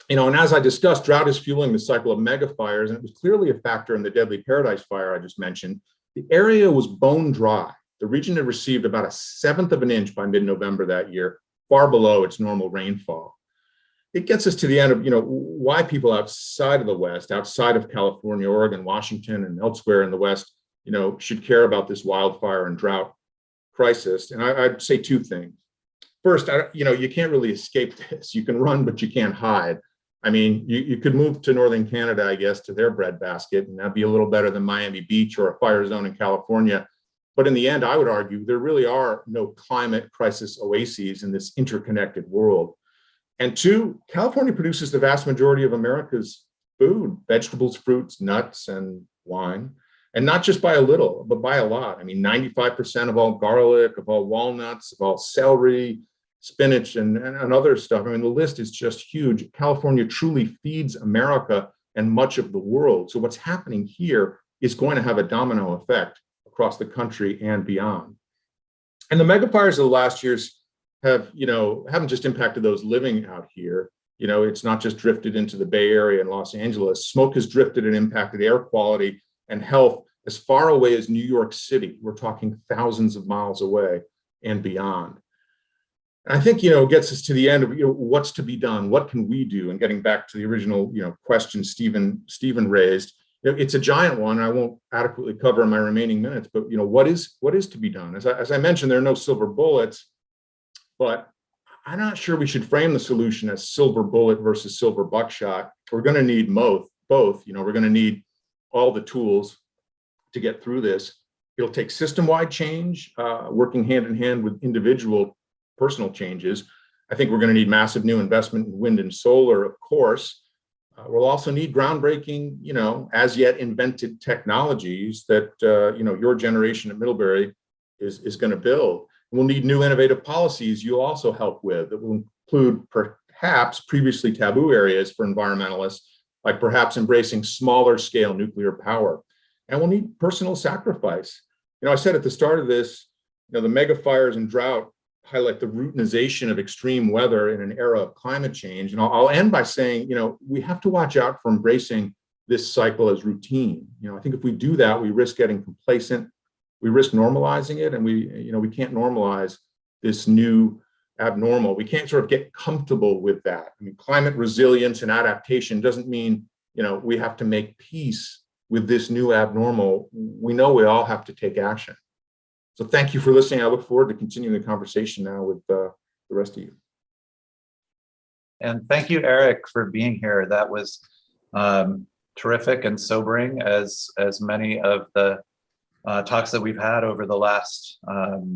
You know, and as I discussed, drought is fueling the cycle of mega fires, and it was clearly a factor in the deadly Paradise Fire I just mentioned. The area was bone dry. The region had received about 1/7 of an inch by mid-November that year, far below its normal rainfall. It gets us to the end of, you know, why people outside of the West, outside of California, Oregon, Washington, and elsewhere in the West, you know, should care about this wildfire and drought crisis. And I'd say two things. First, you know, you can't really escape this. You can run, but you can't hide. I mean, you could move to Northern Canada, I guess, to their breadbasket, and that'd be a little better than Miami Beach or a fire zone in California. But in the end, I would argue there really are no climate crisis oases in this interconnected world. And two, California produces the vast majority of America's food, vegetables, fruits, nuts, and wine. And not just by a little, but by a lot. I mean, 95% of all garlic, of all walnuts, of all celery, spinach, and other stuff. I mean, the list is just huge. California truly feeds America and much of the world. So what's happening here is going to have a domino effect across the country and beyond. And the megafires of the last years haven't just impacted those living out here. It's not just drifted into the Bay Area and Los Angeles. Smoke has drifted and impacted air quality and health as far away as New York City. We're talking thousands of miles away and beyond. And I think, it gets us to the end of, what's to be done? What can we do? And getting back to the original, question Stephen raised, it's a giant one. I won't adequately cover in my remaining minutes, but, what is to be done? As I mentioned, there are no silver bullets, but I'm not sure we should frame the solution as silver bullet versus silver buckshot. We're going to need both. We're going to need all the tools to get through this. It'll take system-wide change, working hand in hand with individual personal changes. I think we're going to need massive new investment in wind and solar, of course. We'll also need groundbreaking, as yet invented technologies that, your generation at Middlebury is going to build. We'll need new innovative policies you'll also help with that will include perhaps previously taboo areas for environmentalists, like perhaps embracing smaller scale nuclear power. And we'll need personal sacrifice. I said at the start of this, the mega fires and drought highlight the routinization of extreme weather in an era of climate change. And I'll end by saying, we have to watch out for embracing this cycle as routine. I think if we do that, we risk getting complacent, we risk normalizing it, and we can't normalize this new abnormal. We can't sort of get comfortable with that. I mean, climate resilience and adaptation doesn't mean, we have to make peace with this new abnormal. We know we all have to take action. So thank you for listening. I look forward to continuing the conversation now with the rest of you. And thank you, Eric, for being here. That was terrific and sobering, as many of the talks that we've had over the last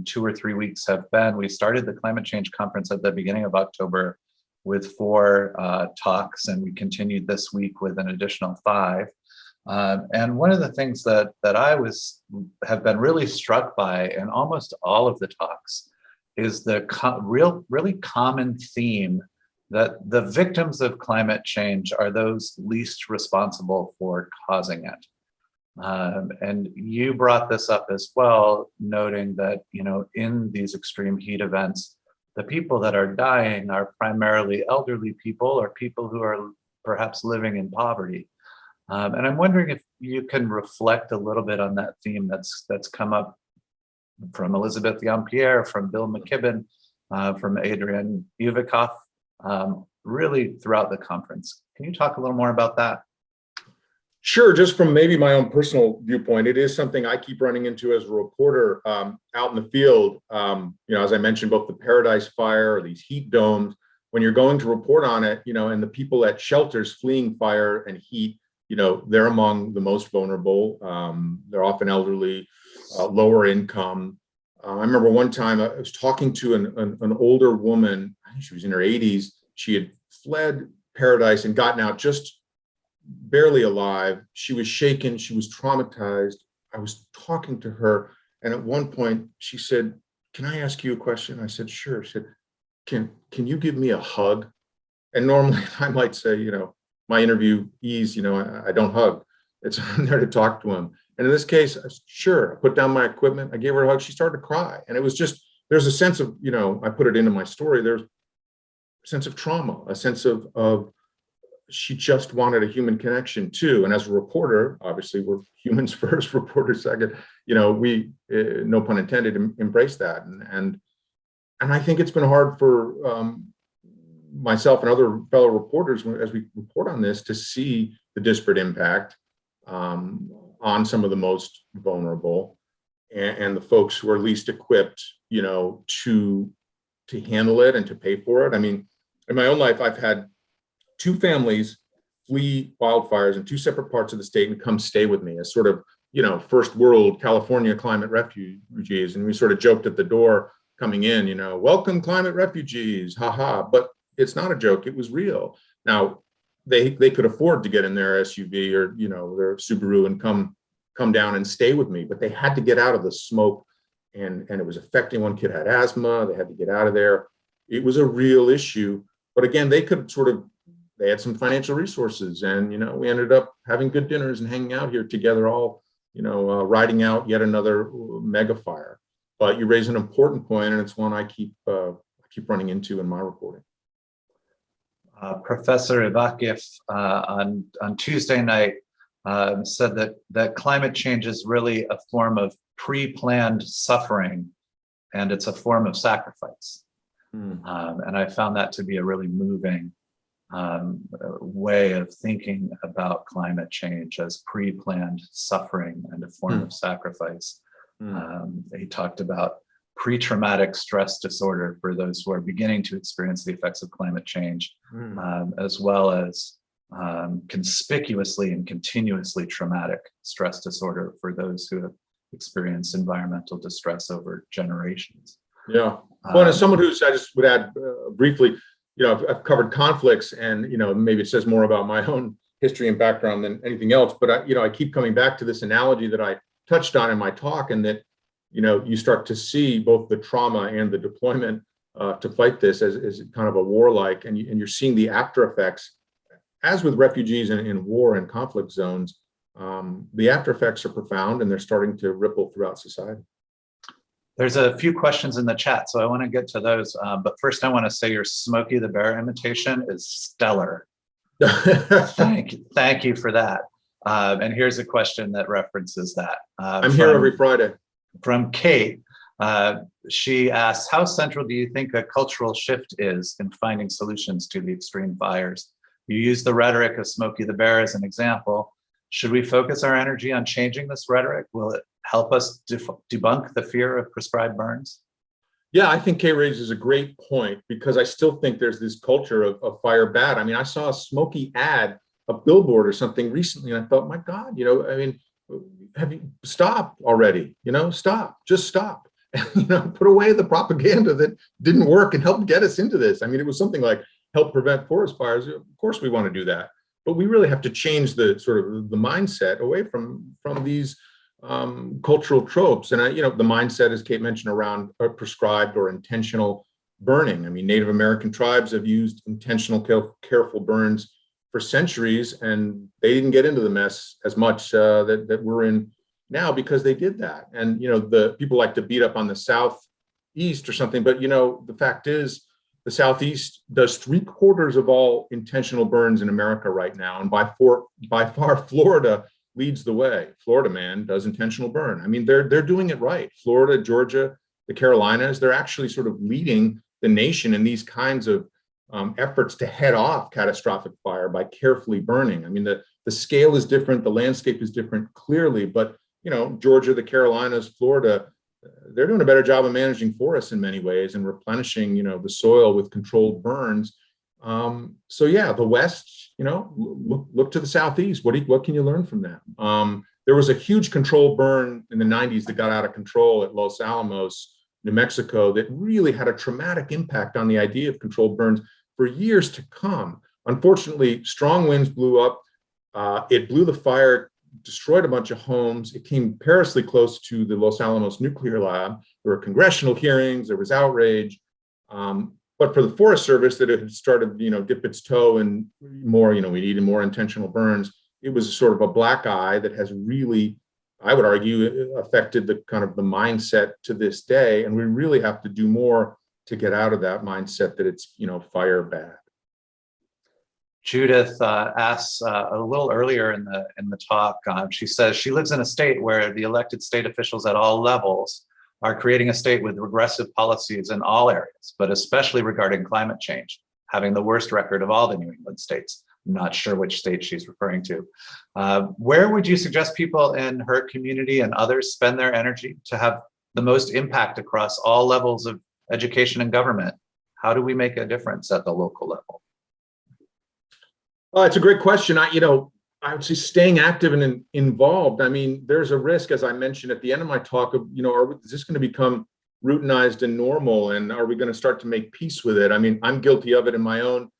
2 or 3 weeks have been. We started the climate change conference at the beginning of October with 4 talks, and we continued this week with an additional 5. And one of the things that I have been really struck by in almost all of the talks is the really common theme that the victims of climate change are those least responsible for causing it. And you brought this up as well, noting that, in these extreme heat events, the people that are dying are primarily elderly people or people who are perhaps living in poverty. And I'm wondering if you can reflect a little bit on that theme that's come up from Elizabeth Jean-Pierre, from Bill McKibben, from Adrian Uvikoff, really throughout the conference. Can you talk a little more about that? Sure. Just from maybe my own personal viewpoint, it is something I keep running into as a reporter out in the field. As I mentioned, both the Paradise Fire, these heat domes, when you're going to report on it, and the people at shelters fleeing fire and heat, they're among the most vulnerable. They're often elderly, lower income. I remember one time I was talking to an older woman. I think she was in her 80s. She had fled Paradise and gotten out just barely alive. She was shaken. She was traumatized. I was talking to her, and at one point she said, "Can I ask you a question?" I said, "Sure." She said, "Can you give me a hug?" And normally I might say, my interviewees, I don't hug. I'm there to talk to him. And in this case, sure, I put down my equipment. I gave her a hug. She started to cry. And it was just, there's a sense of, I put it into my story. There's a sense of trauma, a sense of she just wanted a human connection too. And as a reporter, obviously we're humans first, reporters second, we, no pun intended, embrace that. And I think it's been hard for myself and other fellow reporters, as we report on this, to see the disparate impact on some of the most vulnerable and the folks who are least equipped, to handle it and to pay for it. I mean, in my own life, I've had 2 families flee wildfires in 2 separate parts of the state and come stay with me as sort of, first world California climate refugees. And we sort of joked at the door coming in, welcome climate refugees, haha. But it's not a joke, it was real. Now, they could afford to get in their SUV or, you know, their Subaru and come down and stay with me, but they had to get out of the smoke, and it was affecting. One kid had asthma. They had to get out of there. It was a real issue. But again, they could they had some financial resources, and, you know, we ended up having good dinners and hanging out here together, all, you know, riding out yet another mega fire. But you raise an important point, and it's one I keep running into in my reporting. Professor Ivakif on Tuesday night said that climate change is really a form of pre-planned suffering, and it's a form of sacrifice. And I found that to be a really moving way of thinking about climate change as pre-planned suffering and a form of sacrifice. He talked about pre-traumatic stress disorder for those who are beginning to experience the effects of climate change, as well as conspicuously and continuously traumatic stress disorder for those who have experienced environmental distress over generations. Yeah. Well, as someone I just would add briefly, you know, I've covered conflicts, and, you know, maybe it says more about my own history and background than anything else, but I keep coming back to this analogy that I touched on in my talk, and that, you know, you start to see both the trauma and the deployment to fight this as kind of a warlike, and you're seeing the after effects, as with refugees in war and conflict zones. The after effects are profound, and they're starting to ripple throughout society. There's a few questions in the chat, so I want to get to those. But first, I want to say your Smokey the Bear imitation is stellar. Thank you for that. And here's a question that references that. I'm here every Friday. From Kate. She asks, how central do you think a cultural shift is in finding solutions to the extreme fires? You use the rhetoric of Smokey the Bear as an example. Should we focus our energy on changing this rhetoric? Will it help us debunk the fear of prescribed burns? Yeah, I think Kay raises a great point, because I still think there's this culture of fire bad. I mean, I saw a Smokey ad, a billboard or something recently, and I thought, my God, you know, I mean, have you stopped already? You know, just stop. You know, put away the propaganda that didn't work and help get us into this. I mean, it was something like help prevent forest fires. Of course, we want to do that, but we really have to change the sort of the mindset away from these cultural tropes. And you know, the mindset, as Kate mentioned, around prescribed or intentional burning. I mean, Native American tribes have used intentional, careful burns for centuries, and they didn't get into the mess as much that we're in now because they did that. And, you know, the people like to beat up on the Southeast or something, but, you know, the fact is the Southeast does 3/4 of all intentional burns in America right now. And by far, Florida leads the way. Florida, man, does intentional burn. I mean, they're doing it right. Florida, Georgia, the Carolinas, they're actually sort of leading the nation in these kinds of efforts to head off catastrophic fire by carefully burning. I mean, the scale is different, the landscape is different, clearly, but, you know, Georgia, the Carolinas, Florida, they're doing a better job of managing forests in many ways and replenishing, you know, the soil with controlled burns. So yeah, the West, you know, look to the Southeast. What can you learn from that? There was a huge controlled burn in the 90s that got out of control at Los Alamos, New Mexico, that really had a traumatic impact on the idea of controlled burns for years to come. Unfortunately, strong winds blew up. It blew the fire, destroyed a bunch of homes. It came perilously close to the Los Alamos nuclear lab. There were congressional hearings. There was outrage. But for the Forest Service, that it had started, you know, dip its toe in more, you know, we needed more intentional burns. It was sort of a black eye that has really, I would argue, affected the kind of the mindset to this day. And we really have to do more to get out of that mindset that it's, you know, fire bad. Judith asks a little earlier in the talk, she says she lives in a state where the elected state officials at all levels are creating a state with regressive policies in all areas, but especially regarding climate change, having the worst record of all the New England states. I'm not sure which state she's referring to. Where would you suggest people in her community and others spend their energy to have the most impact across all levels of education and government? How do we make a difference at the local level? Well, it's a great question. I would say staying active and involved. I mean, there's a risk, as I mentioned at the end of my talk, of, you know, is this going to become routinized and normal? And are we going to start to make peace with it? I mean, I'm guilty of it in my own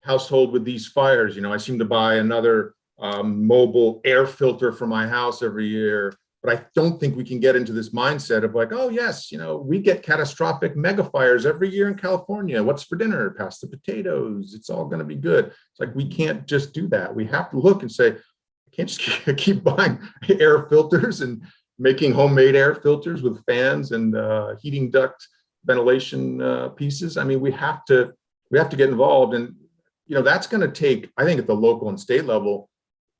household with these fires. I seem to buy another mobile air filter for my house every year. But I don't think we can get into this mindset of like, oh, yes, we get catastrophic mega fires every year in California. What's for dinner? Pass the potatoes. It's all going to be good. It's like, we can't just do that. We have to look and say, I can't just keep buying air filters and making homemade air filters with fans and heating duct ventilation pieces. I mean, we have to get involved. And, that's going to take, I think, at the local and state level,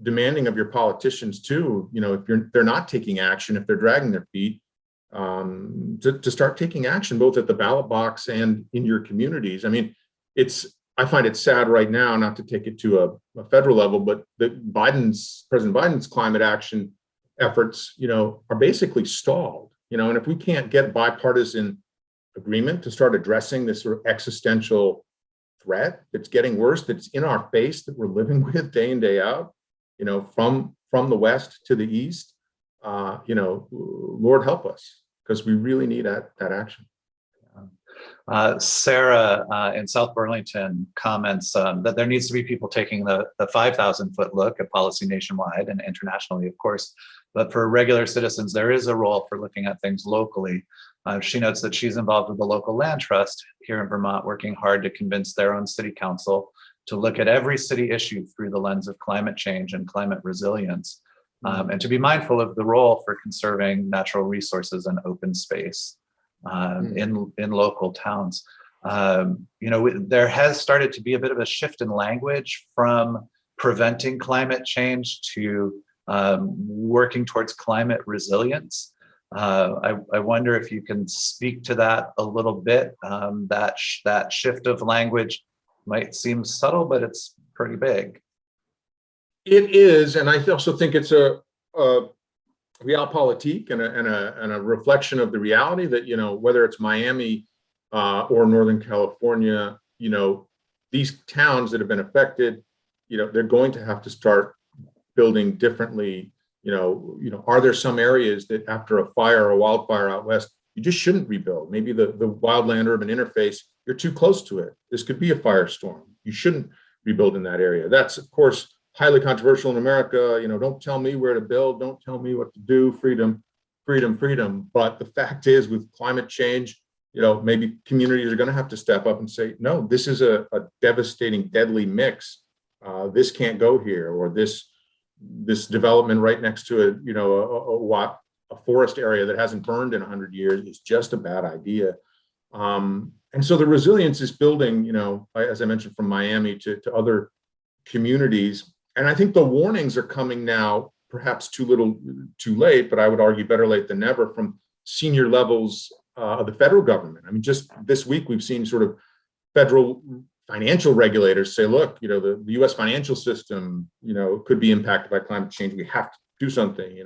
demanding of your politicians too, if they're not taking action, if they're dragging their feet, to start taking action both at the ballot box and in your communities. I mean, I find it sad right now, not to take it to a federal level, but that President Biden's climate action efforts, are basically stalled, and if we can't get bipartisan agreement to start addressing this sort of existential threat that's getting worse, that's in our face, that we're living with day in, day out, from the West to the East, Lord help us, because we really need that action. Sarah in South Burlington comments that there needs to be people taking the 5,000-foot look at policy nationwide and internationally, of course, but for regular citizens, there is a role for looking at things locally. She notes that she's involved with the local land trust here in Vermont, working hard to convince their own city council to look at every city issue through the lens of climate change and climate resilience, and to be mindful of the role for conserving natural resources and open space in local towns. There has started to be a bit of a shift in language from preventing climate change to working towards climate resilience. I wonder if you can speak to that a little bit. That shift of language might seem subtle, but it's pretty big. It is, and I also think it's a realpolitik and a reflection of the reality that, whether it's Miami or Northern California, these towns that have been affected, they're going to have to start building differently. Are there some areas that after a fire or a wildfire out west, you just shouldn't rebuild? Maybe the wildland urban interface, you're too close to it. This could be a firestorm. You shouldn't rebuild in that area. That's, of course, highly controversial in America. Don't tell me where to build. Don't tell me what to do. Freedom, freedom, freedom. But the fact is, with climate change, maybe communities are going to have to step up and say, no, this is a devastating, deadly mix. This can't go here, or this development right next to a forest area that hasn't burned in 100 years is just a bad idea. And so the resilience is building, as I mentioned, from Miami to other communities. And I think the warnings are coming now, perhaps too little, too late, but I would argue better late than never, from senior levels of the federal government. I mean, just this week, we've seen sort of federal financial regulators say, look, the US financial system, could be impacted by climate change. We have to do something.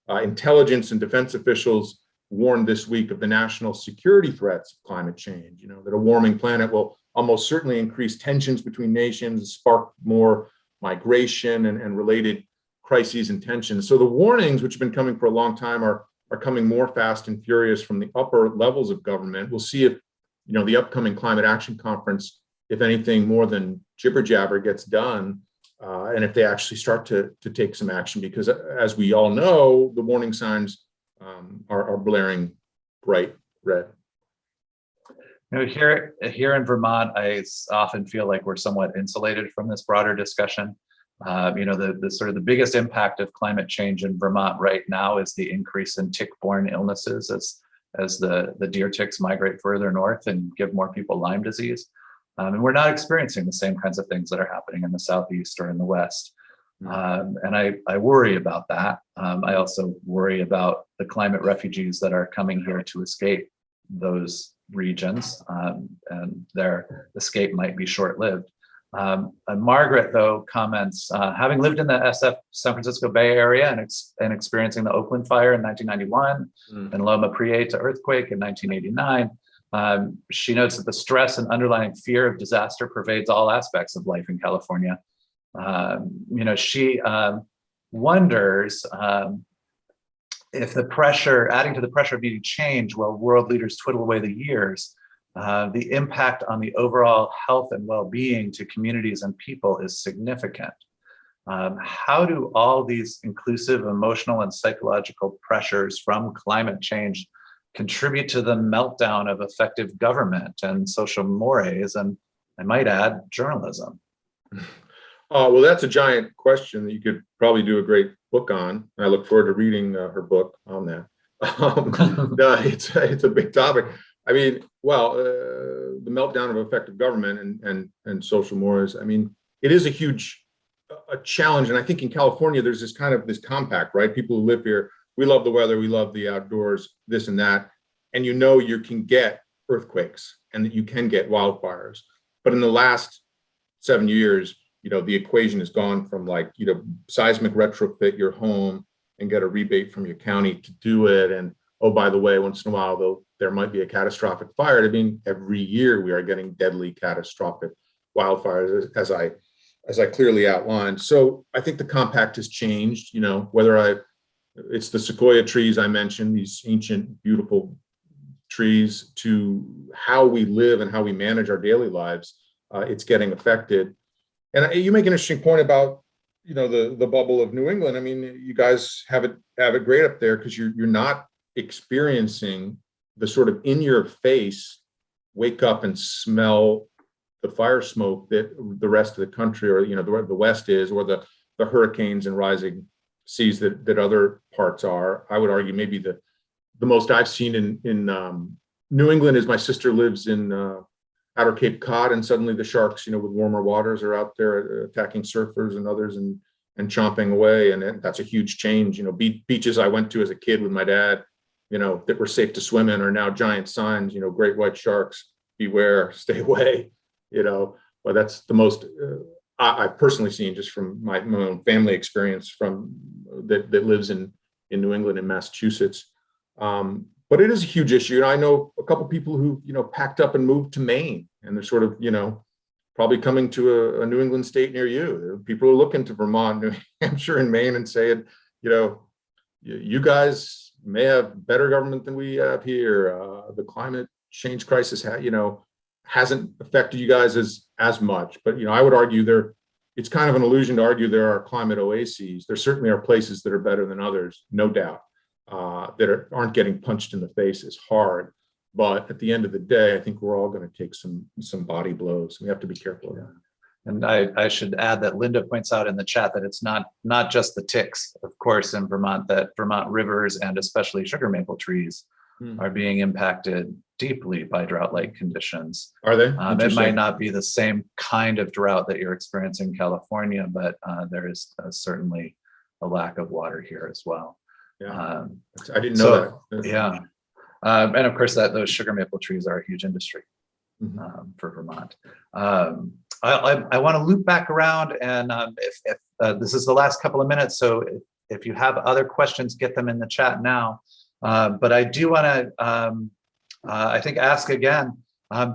Intelligence and defense officials warned this week of the national security threats of climate change, that a warming planet will almost certainly increase tensions between nations, spark more migration and related crises and tensions. So the warnings, which have been coming for a long time, are coming more fast and furious from the upper levels of government. We'll see if, the upcoming climate action conference, if anything more than jibber jabber gets done, and if they actually start to take some action, because as we all know, the warning signs are blaring bright red. Here in Vermont, I often feel like we're somewhat insulated from this broader discussion. The sort of the biggest impact of climate change in Vermont right now is the increase in tick-borne illnesses as the deer ticks migrate further north and give more people Lyme disease. And we're not experiencing the same kinds of things that are happening in the Southeast or in the West. And I worry about that. I also worry about the climate refugees that are coming here to escape those regions, and their escape might be short-lived. And Margaret, though, comments, having lived in the SF San Francisco Bay Area and experiencing the Oakland fire in 1991 and Loma Prieta earthquake in 1989, she notes that the stress and underlying fear of disaster pervades all aspects of life in California. She wonders if the pressure, adding to the pressure of needing change while world leaders twiddle away the years, the impact on the overall health and well-being to communities and people is significant. How do all these inclusive, emotional, and psychological pressures from climate change contribute to the meltdown of effective government and social mores, and I might add, journalism? Well, that's a giant question that you could probably do a great book on. I look forward to reading her book on that. No, it's a big topic. I mean, well, the meltdown of effective government and social mores. I mean, it is a huge challenge, and I think in California there's this compact, right? People who live here, we love the weather, we love the outdoors, this and that, and you can get earthquakes and that you can get wildfires. But in the last 7 years, the equation has gone from seismic retrofit your home and get a rebate from your county to do it. And oh, by the way, once in a while, there might be a catastrophic fire. I mean, every year we are getting deadly catastrophic wildfires, as I clearly outlined. So I think the compact has changed, whether it's the sequoia trees I mentioned, these ancient, beautiful trees, to how we live and how we manage our daily lives, it's getting affected. And you make an interesting point about, the bubble of New England. I mean, you guys have it great up there because you're not experiencing the sort of in your face, wake up and smell the fire smoke that the rest of the country, or the West is, or the hurricanes and rising seas that other parts are. I would argue maybe the most I've seen in New England is my sister lives in outer Cape Cod, and suddenly the sharks, with warmer waters, are out there attacking surfers and others and chomping away, and that's a huge change. Beaches I went to as a kid with my dad, that were safe to swim in, are now giant signs, great white sharks, beware, stay away. But that's the most I've personally seen, just from my own family experience that lives in New England and Massachusetts. But it is a huge issue. And I know a couple of people who, packed up and moved to Maine, and they're sort of, probably coming to a New England state near you. People are looking to Vermont, New Hampshire, and Maine and saying, you guys may have better government than we have here. The climate change crisis, hasn't affected you guys as much. But, I would argue it's kind of an illusion to argue there are climate oases. There certainly are places that are better than others, no doubt, that aren't getting punched in the face as hard. But at the end of the day, I think we're all going to take some body blows. We have to be careful of that. And I should add that Linda points out in the chat that it's not just the ticks, of course, in Vermont, that Vermont rivers and especially sugar maple trees are being impacted deeply by drought-like conditions. Are they? It might not be the same kind of drought that you're experiencing in California, but there is certainly a lack of water here as well. Yeah, I didn't know that. Yeah. And of course, those sugar maple trees are a huge industry for Vermont. I want to loop back around, and if this is the last couple of minutes, so if you have other questions, get them in the chat now. But I do want to, I think, ask again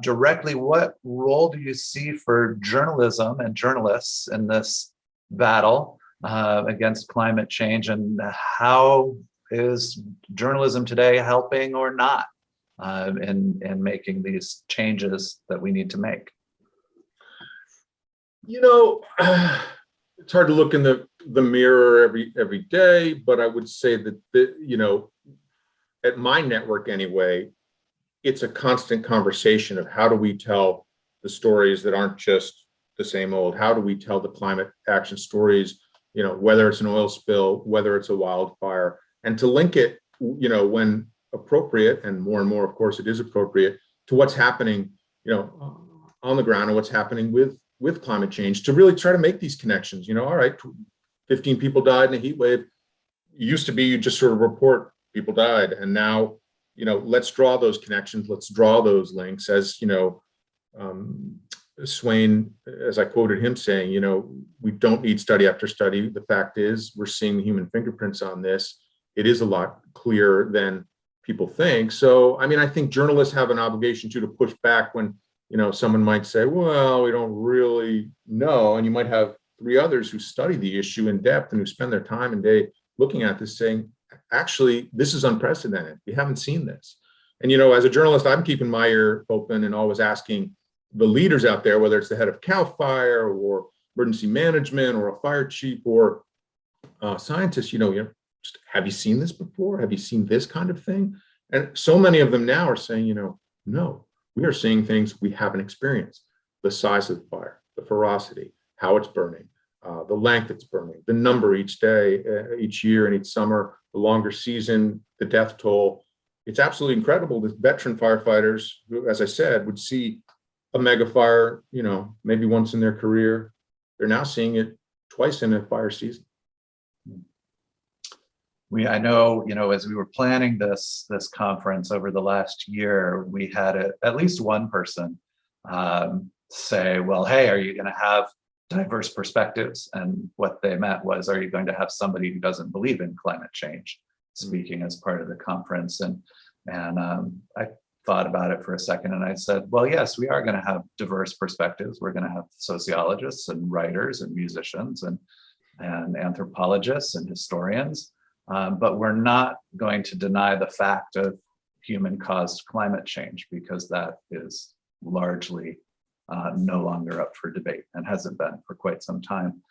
directly, what role do you see for journalism and journalists in this battle against climate change, and how is journalism today helping or not in making these changes that we need to make? It's hard to look in the mirror every day, but I would say that at my network anyway, it's a constant conversation of how do we tell the stories that aren't just the same old. How do we tell the climate action stories, whether it's an oil spill, whether it's a wildfire, and to link it, when appropriate, and more, of course, it is appropriate, to what's happening, on the ground, and what's happening with climate change, to really try to make these connections. All right, 15 people died in a heat wave. It used to be you just sort of report people died, and now, let's draw those connections, let's draw those links. As Swain, as I quoted him saying, we don't need study after study. The fact is, we're seeing the human fingerprints on this. It is a lot clearer than people think. So, I think journalists have an obligation to push back when, someone might say, well, we don't really know. And you might have three others who study the issue in depth and who spend their time and day looking at this saying, actually, this is unprecedented. We haven't seen this. And, as a journalist, I'm keeping my ear open and always asking the leaders out there, whether it's the head of CAL FIRE or emergency management or a fire chief or scientists, just, have you seen this before? Have you seen this kind of thing? And so many of them now are saying, no, we are seeing things we haven't experienced. The size of the fire, the ferocity, how it's burning, the length it's burning, the number each day, each year and each summer, the longer season, the death toll. It's absolutely incredible that veteran firefighters who, as I said, would see a mega fire, maybe once in their career. They're now seeing it twice in a fire season. I know, as we were planning this conference over the last year, we had at least one person say, well, hey, are you going to have diverse perspectives? And what they meant was, are you going to have somebody who doesn't believe in climate change speaking as part of the conference? And I thought about it for a second and I said, well, yes, we are going to have diverse perspectives. We're going to have sociologists and writers and musicians and anthropologists and historians. But we're not going to deny the fact of human-caused climate change, because that is largely no longer up for debate and hasn't been for quite some time.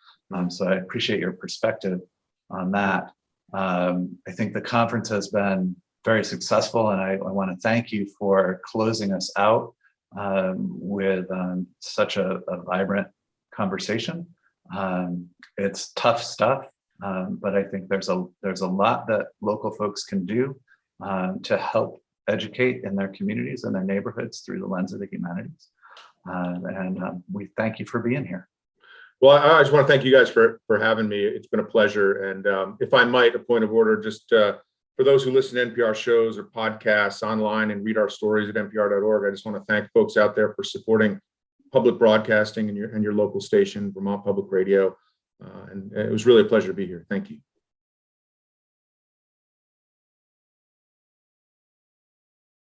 So I appreciate your perspective on that. I think the conference has been very successful, and I want to thank you for closing us out with such a vibrant conversation. It's tough stuff. But I think there's a lot that local folks can do to help educate in their communities and their neighborhoods through the lens of the humanities. And we thank you for being here. Well, I just want to thank you guys for having me. It's been a pleasure. And if I might, a point of order, just for those who listen to NPR shows or podcasts online and read our stories at npr.org, I just want to thank folks out there for supporting public broadcasting and your local station, Vermont Public Radio. And it was really a pleasure to be here. Thank you.